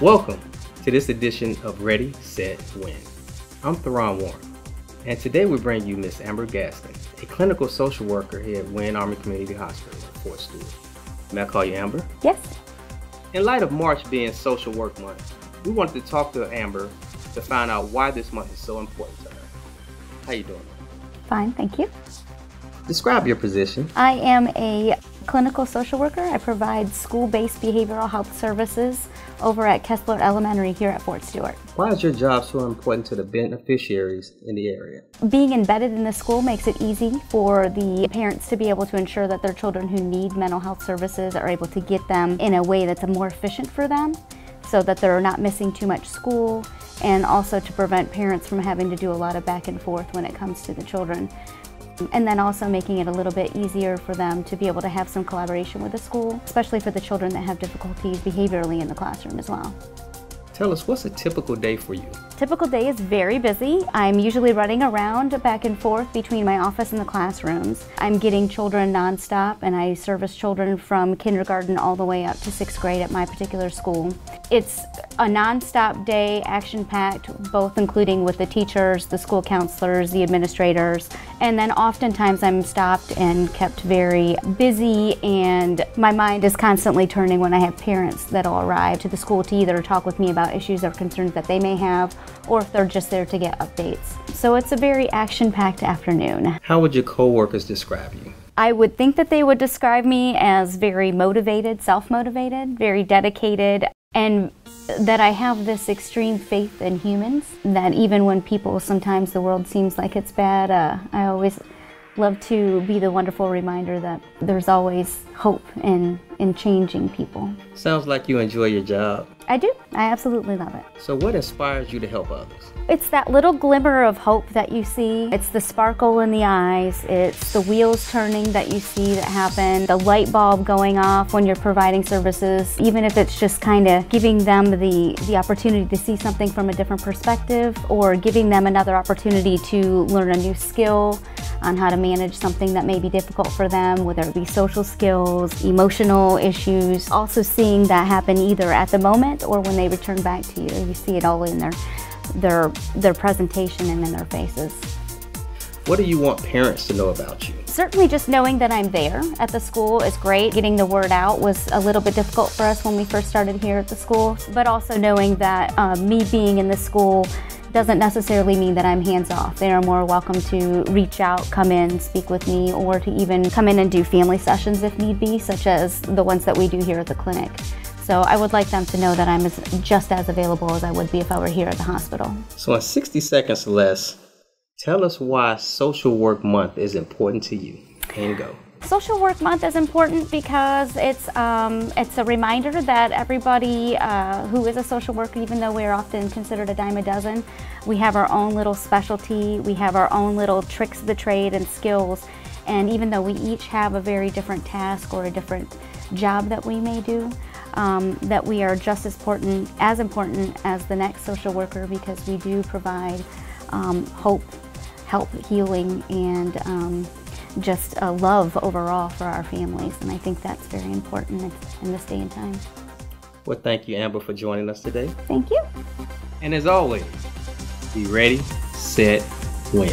Welcome to this edition of Ready, Set, Win. I'm Theron Warren, and today we bring you Ms. Amber Ghastin, a clinical social worker here at Winn Army Community Hospital in Fort Stewart. May I call you Amber? Yes. In light of March being Social Work Month, we wanted to talk to Amber to find out why this month is so important to her. How you doing? Fine, thank you. Describe your position. I am a clinical social worker. I provide school-based behavioral health services over at Kessler Elementary here at Fort Stewart. Why is your job so important to the beneficiaries in the area? Being embedded in the school makes it easy for the parents to be able to ensure that their children who need mental health services are able to get them in a way that's more efficient for them, so that they're not missing too much school, and also to prevent parents from having to do a lot of back and forth when it comes to the children. And then also making it a little bit easier for them to be able to have some collaboration with the school, especially for the children that have difficulties behaviorally in the classroom as well. Tell us, what's a typical day for you? Typical day is very busy. I'm usually running around back and forth between my office and the classrooms. I'm getting children nonstop, and I service children from kindergarten all the way up to 6th grade at my particular school. It's a nonstop day, action-packed, both including with the teachers, the school counselors, the administrators, and then oftentimes I'm stopped and kept very busy, and my mind is constantly turning when I have parents that'll arrive to the school to either talk with me about issues or concerns that they may have, or if they're just there to get updates. So it's a very action-packed afternoon. How would your coworkers describe you? I would think that they would describe me as very motivated, self-motivated, very dedicated, and that I have this extreme faith in humans, that even when sometimes the world seems like it's bad, I always love to be the wonderful reminder that there's always hope in changing people. Sounds like you enjoy your job. I do. I absolutely love it. So what inspires you to help others? It's that little glimmer of hope that you see. It's the sparkle in the eyes. It's the wheels turning that you see that happen. The light bulb going off when you're providing services, even if it's just kind of giving them the opportunity to see something from a different perspective, or giving them another opportunity to learn a new skill on how to manage something that may be difficult for them, whether it be social skills, emotional issues. Also seeing that happen either at the moment or when they return back to you. You see it all in their presentation and in their faces. What do you want parents to know about you? Certainly just knowing that I'm there at the school is great. Getting the word out was a little bit difficult for us when we first started here at the school, but also knowing that me being in the school doesn't necessarily mean that I'm hands-off. They are more welcome to reach out, come in, speak with me, or to even come in and do family sessions if need be, such as the ones that we do here at the clinic. So I would like them to know that I'm just as available as I would be if I were here at the hospital. So in 60 seconds or less, tell us why Social Work Month is important to you, and go. Social Work Month is important because it's a reminder that everybody who is a social worker, even though we're often considered a dime a dozen, we have our own little specialty, we have our own little tricks of the trade and skills, and even though we each have a very different task or a different job that we may do, that we are just as important as the next social worker, because we do provide hope, help, healing, and just love overall for our families, and I think that's very important in this day and time. Well, thank you, Amber, for joining us today. Thank you. And as always, be ready, set, win.